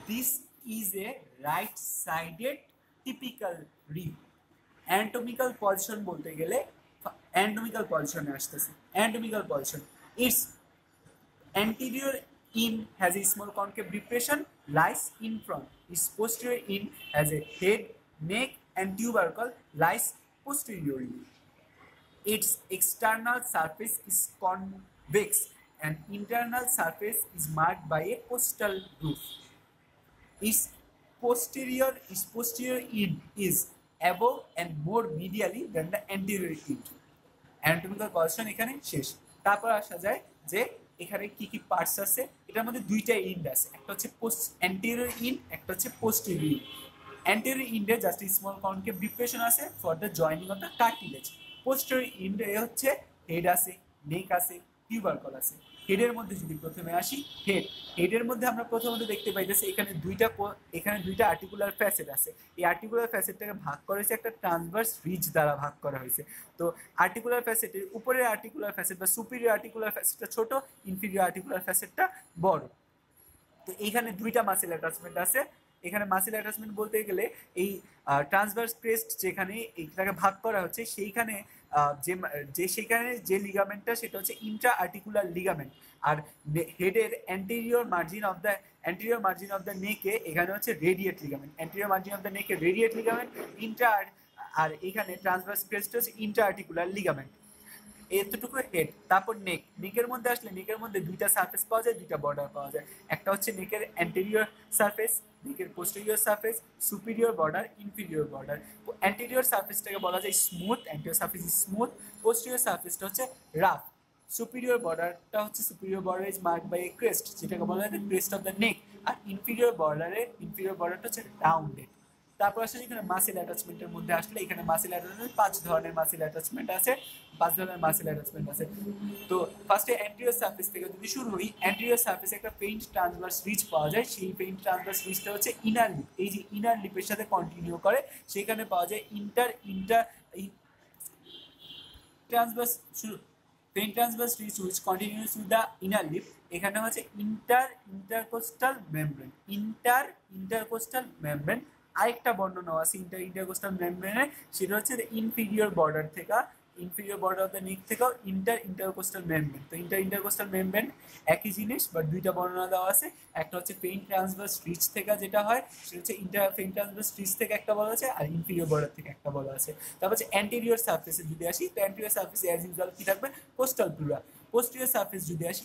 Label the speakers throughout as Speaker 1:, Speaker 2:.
Speaker 1: This is a right-sided typical rib. Anatomical position বলতে গেলে anatomical position আসতেছে. Anatomical position. Its anterior end has a small concave depression, lies in front. Its posterior end has a head, neck, and tubercle lies posteriorly. Its external surface is convex and internal surface is marked by a costal roof. Its posterior end is above and more medially than the anterior end. Anatomical position এখানে শেষ। তারপর আসা যায় যে এখানে কি কি parts আছে। এটার মধ্যে দুইটা এন্ড আছে, একটা হচ্ছে anterior end, একটা হচ্ছে posterior end. Anterior end এ জাস্ট স্মল কনকেভ ডিপ্রেশন আছে for the joining of the cartilage. posterior end এ হচ্ছে হেড আছে, নেক আছে, টিউবারকল আছে। হেডের মধ্যে যদি প্রথমে আসি, হেডের মধ্যে আমরা প্রথমত দেখতে পাইতেছি এখানে দুইটা আর্টিকুলার ফ্যাসেট আছে। এই আর্টিকুলার ফ্যাসেটটাকে ভাগ করা হয়েছে একটা ট্রান্সভার্স রিজ দ্বারা ভাগ করা হয়েছে। তো আর্টিকুলার ফ্যাসেটের উপরের আর্টিকুলার ফ্যাসেট বা সুপিরিয়র আর্টিকুলার ফ্যাসেটটা ছোট, ইনফিরিয়র আর্টিকুলার ফ্যাসেটটা বড়। তো এইখানে দুইটা মাসেল অ্যাটাচমেন্ট আছে। এখানে মাসেল অ্যাটাচমেন্ট বলতে গেলে এই ট্রান্সভার্স ক্রেস্ট যেখানে এইটাকে ভাগ করা হচ্ছে সেইখানে সেখানে যে লিগামেন্টটা সেটা হচ্ছে ইন্ট্রা আর্টিকুলার লিগামেন্ট। আর হেডের অ্যান্টেরিয়র মার্জিন অফ দ্য নেকে এখানে হচ্ছে radiate ligament. Anterior margin of the নেকে রেডিয়েট লিগামেন্ট আর এখানে ট্রান্সভার্স ক্রেস্ট হচ্ছে ইন্ট্রা আর্টিকুলার লিগামেন্ট। এতটুকু হেড। তারপর নেকের মধ্যে আসলে নেকের মধ্যে দুইটা সারফেস পাওয়া যায়, দুইটা বর্ডার পাওয়া যায়। একটা হচ্ছে নেকের অ্যান্টেরিয়র সারফেস, নেকের posterior surface, superior border, inferior border. Anterior সারফেসটাকে বলা যায় smooth, anterior surface is smooth. Posterior সারফেসটা হচ্ছে রাফ। সুপিরিয়র বর্ডারটা হচ্ছে superior border is marked by a crest, যেটাকে বলা হয় ক্রেস্ট অফ দ্য নেক। আর ইনফিরিয়র বর্ডারটা হচ্ছে রাউন্ডেড। তারপর আসলে এখানে মাসেল অ্যাটাচমেন্টের মধ্যে আসলে এখানে মাসেল অ্যাটাচমেন্ট 5 ধরনের মাসেল অ্যাটাচমেন্ট আছে। তো ফার্স্টে অ্যান্টেরিয়র সারফেস থেকে যদি শুরু করি, অ্যান্টেরিয়র সারফেসে একটা পেইন্ট ট্রান্সভার্স রিজ পাওয়া যায়। সেই পেইন্ট ট্রান্সভার্স রিজটা হচ্ছে ইনার লিপ। এই যে ইনার লিপের সাথে কন্টিনিউ করে সেখানে পাওয়া যায় faint transverse ridge which continues with the inner lip. এখানে হচ্ছে ইন্টারকোস্টাল মেমব্রেন। আরেকটা বর্ণনা আছে ইন্টারকোস্টাল মেমব্রেনের, সেটা হচ্ছে ইনফিরিয়র বর্ডার অফ দ্য নেক থেকেও ইন্টারকোস্টাল মেমব্রেন। তো ইন্টারকোস্টাল মেমব্রেন একই জিনিস, বাট দুইটা বর্ণনা দেওয়া আছে। একটা হচ্ছে পেইন্ট ট্রান্সভার্স রিজ থেকে যেটা হয় সেটা হচ্ছে পেইন্ট ট্রান্সভার্স রিজ থেকে একটা বলা আছে, আর ইনফিরিয়র বর্ডার থেকে একটা বলা আছে। তারপর হচ্ছে অ্যান্টেরিয়র সারফেসে যদি আসি, তো অ্যান্টেরিয়র সারফেসে অ্যাজ ইউজুয়াল কি থাকবে, কোস্টাল প্লুরা। পোস্টেরিয়র সারফেস যদি আসি,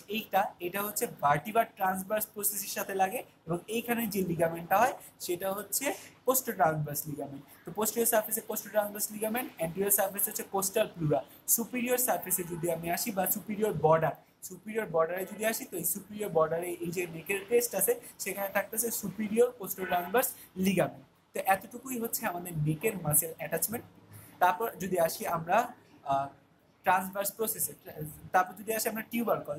Speaker 1: এটা হচ্ছে ভার্টিব্রাল ট্রান্সভার্স প্রসেসের সাথে লাগে, এবং এইখানে যে লিগামেন্টটা হয় সেটা হচ্ছে কোস্টো ট্রান্সভার্স লিগামেন্ট। তো পোস্টেরিয়র সারফেসে কোস্টো ট্রান্সভার্স লিগামেন্ট, অ্যান্টেরিয়র সারফেসে হচ্ছে কোস্টাল প্লুরা। সুপিরিয়র সারফেসে যদি আমি আসি বা সুপিরিয়র বর্ডারে যদি আসি, তো এই সুপিরিয়র বর্ডারে এই যে নেকের ক্রেস্ট আছে সেখানে থাকতেছে সুপিরিয়র কোস্টো ট্রান্সভার্স লিগামেন্ট। তো এতটুকুই হচ্ছে আমাদের নেকের মাসেল অ্যাটাচমেন্ট। তারপর যদি আসি আমরা ট্রান্সভার্স প্রসেসে, তারপর যদি আসি আমরা টিউবারকল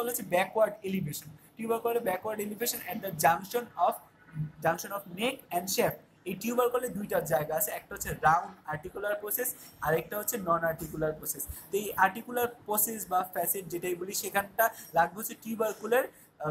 Speaker 1: হচ্ছে ব্যাকওয়ার্ড এলিভেশন। টিউবারকলের backward elevation at the junction of neck and shaft. এই টিউবারকলে দুইটা জায়গা আছে, একটা হচ্ছে রাউন্ড আর্টিকুলার প্রসেস আর একটা হচ্ছে নন আর্টিকুলার প্রসেস। তো এই আর্টিকুলার প্রসেস বা ফ্যাসেট যেটাই বলি সেখানটা লাগবে হচ্ছে টিউবারকুলার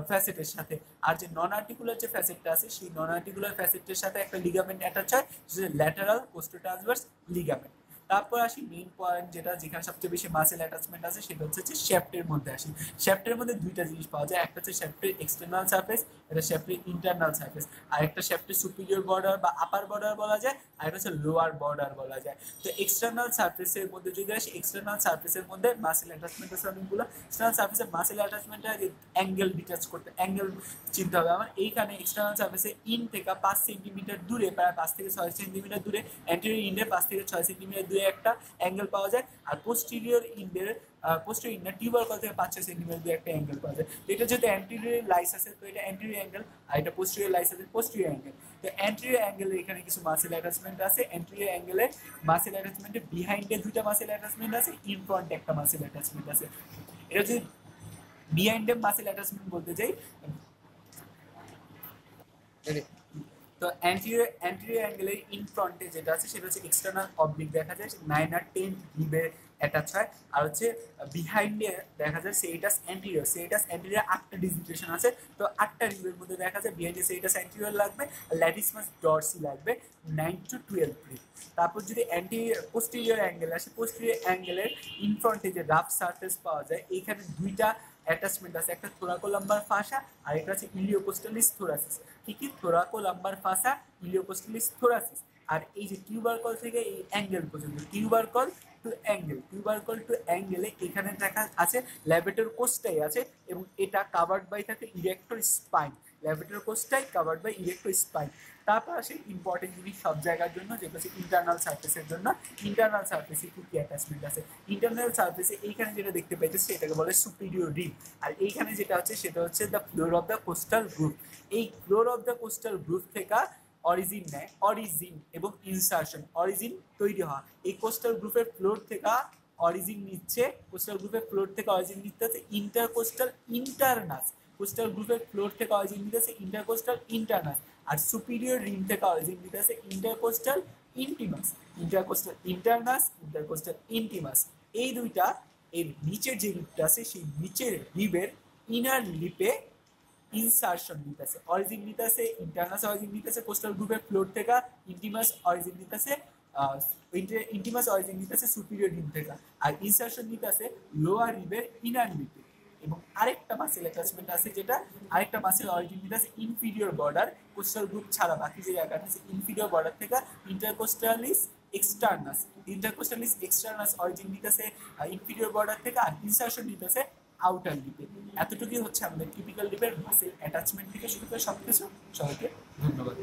Speaker 1: ফ্যাসেটের সাথে। আর যে নন আর্টিকুলার যে ফ্যাসেটটা আছে সেই নন আর্টিকুলার ফ্যাসেটের সাথে একটা লিগামেন্ট অ্যাটাচ হয়, যেটা ল্যাটারাল কোস্টো ট্রান্সভার্স লিগামেন্ট। তারপর আসি মেইন পয়েন্ট, যেখানে সবচেয়ে বেশি মাসেল অ্যাটাচমেন্ট আছে, সেটা হচ্ছে শ্যাফটের মধ্যে আসি। শ্যাফটের মধ্যে দুইটা জিনিস পাওয়া যায়, একটা হচ্ছে শ্যাফটের এক্সটার্নাল সারফেস, এটা শ্যাফটের ইন্টারনাল সারফেস। আর একটা শ্যাফটের সুপিরিয়র বর্ডার বা আপার বর্ডার বলা যায়, আর একটা হচ্ছে লোয়ার বর্ডার বলা যায়। তো এক্সটার্নাল সারফেসের মধ্যে যদি আসি, এক্সটার্নাল সারফেসের মধ্যে মাসেল অ্যাটাচমেন্ট আছে অনেকগুলো। এক্সটার্নাল সারফেসের মাসেল অ্যাটাচমেন্টটা অ্যাঙ্গেল ডিটাচ করতে, অ্যাঙ্গেল চিনতে হবে আমার। এইখানে এক্সটার্নাল সারফেসে ইন থেকে 5 সেন্টিমিটার দূরে, প্রায় 5 থেকে 6 সেন্টিমিটার দূরে, অ্যান্টেরিয়র ইন্ডের 5 থেকে 6 সেন্টিমিটার দূরে একটা অ্যাঙ্গেল পাওয়া যায়। আর পোস্টেরিয়র ইন্ডের টিউবারকল থেকে 5-6 সেন্টিমিটার দূরে একটা অ্যাঙ্গেল পাওয়া যায়। তো এটা যেহেতু অ্যান্টেরিয়র লাইস আছে, তো এটা অ্যান্টেরিয়র অ্যাঙ্গেল, আর এটা পোস্টেরিয়র লাইস আছে পোস্টেরিয়র অ্যাঙ্গেল। তো অ্যান্টেরিয়র অ্যাঙ্গেলে এখানে কিছু মাসেল অ্যাটাচমেন্ট আছে। অ্যান্টেরিয়র অ্যাঙ্গেলে মাসেল অ্যাটাচমেন্টে বিহাইন্ডে দুইটা মাসেল অ্যাটাচমেন্ট আছে, ইন ফ্রন্টে একটা মাসেল অ্যাটাচমেন্ট আছে। এটা যদি বিহাইন্ডে মাসেল অ্যাটাচমেন্ট বলতে যাই, তো অ্যান্টেরিয়র অ্যাঙ্গেলের ইন ফ্রন্টে যেটা আছে সেটা হচ্ছে এক্সটার্নাল অবলিক দেখা যায় 9 আর 10 রিবের অ্যাটাচ হয়। আর হচ্ছে বিহাইন্ডে দেখা যায় সেরিটাস অ্যান্টেরিয়র। সেরিটাস অ্যান্টেরিয়র 8টা ডিজিটেশন আছে, তো 8টা রিবের মধ্যে দেখা যায় বিহাইন্ডে সেরিটাস অ্যান্টেরিয়র লাগবে, আর ল্যাটিসমাস ডরসি লাগবে 9 to 12 রিব। তারপর যদি পোস্টেরিয়র অ্যাঙ্গেল আসে, পোস্টেরিয়র অ্যাঙ্গেলের ইনফ্রন্টে যে রাফ সারফেস পাওয়া যায়, এইখানে দুইটা অ্যাটাচমেন্ট আছে, একটা থোরাকোলাম্বার ফাসা আর একটা আছে ইলিওকোস্টালিস থোরাসিস। কি কি? থোরাকোলাম্বার ফাসা, ইলিওকোস্টালিস থোরাসিস। আর এই যে টিউবারকল থেকে এই অ্যাঙ্গেল পর্যন্ত, tubercle to angle, tubercle to অ্যাঙ্গেলে এখানে দেখা আছে ল্যাবেটর কোস্টাই আছে, এবং এটা কাভার্ড বাই থাকে erector spine. Levator costae covered by erector spine. তারপর আসে ইম্পর্টেন্ট জিনিস সব জায়গার জন্য, যেটা হচ্ছে ইন্টারনাল সার্ফেসের জন্য। ইন্টারনাল সার্ফেসে কি কি অ্যাটাচমেন্ট আছে? ইন্টারনাল সার্ফেসে এইখানে যেটা দেখতে পাইতেছে এটাকে বলে সুপিরিয়র রিব। আর এইখানে যেটা হচ্ছে সেটা হচ্ছে the floor of the costal group. এই floor of the costal group থেকে অরিজিন নেয়, অরিজিন এবং ইনসারশন, অরিজিন তৈরি হওয়া। এই কোস্টাল গ্রুপের ফ্লোর থেকে অরিজিন নিচ্ছে, কোস্টাল গ্রুপের ফ্লোর থেকে অরিজিন নিতে হচ্ছে ইন্টারকোস্টাল ইন্টারনাস। কোস্টাল গ্রুপের ফ্লোর থেকে অরিজিন নিতে হচ্ছে ইন্টারকোস্টাল ইন্টারনাস। আর সুপিরিয়র রিম থেকে অরিজিন নিতে হচ্ছে ইন্টারকোস্টাল ইন্টিমাস। ইন্টারকোস্টাল ইন্টারনাস, ইন্টারকোস্টাল ইন্টিমাস, এই দুইটা এর নিচের যে রিপটা আছে সেই নিচের রিবের ইনার লিপে ইনসারশন নিতেছে, অরিজিন নিতেছে ইন্টারনাস, অরিজিন নিতেছে কোস্টাল গ্রুপের ফ্লোর থেকে, ইন্টিমাস অরিজিন নিতেছে ইন্টিমাস অরিজিন নিতেছে সুপিরিয়র রিম থেকে, আর ইনসারশন নিতেছে লোয়ার রিবের ইনার লিপে। এবং আরেকটা মাসেল অ্যাটাচমেন্ট আছে, যেটা আরেকটা মাসেল অরিজিন নিতেছে ইনফিরিয়র বর্ডার, কোস্টাল গ্রুপ ছাড়া বাকি যে জায়গাটা আছে ইনফিরিয়র বর্ডার থেকে ইন্টারকোস্টালিস এক্সটার্নাস। ইন্টারকোস্টালিস এক্সটার্নাস অরিজিন নিতেছে ইনফিরিয়র বর্ডার থেকে, আর ইনসারশন নিতেছে আউটার লিপে। এতটুকুই হচ্ছে আমাদের টিপিক্যাল লিপের মাসেল অ্যাটাচমেন্ট থেকে শুরু করে সবকিছু। সবাইকে ধন্যবাদ।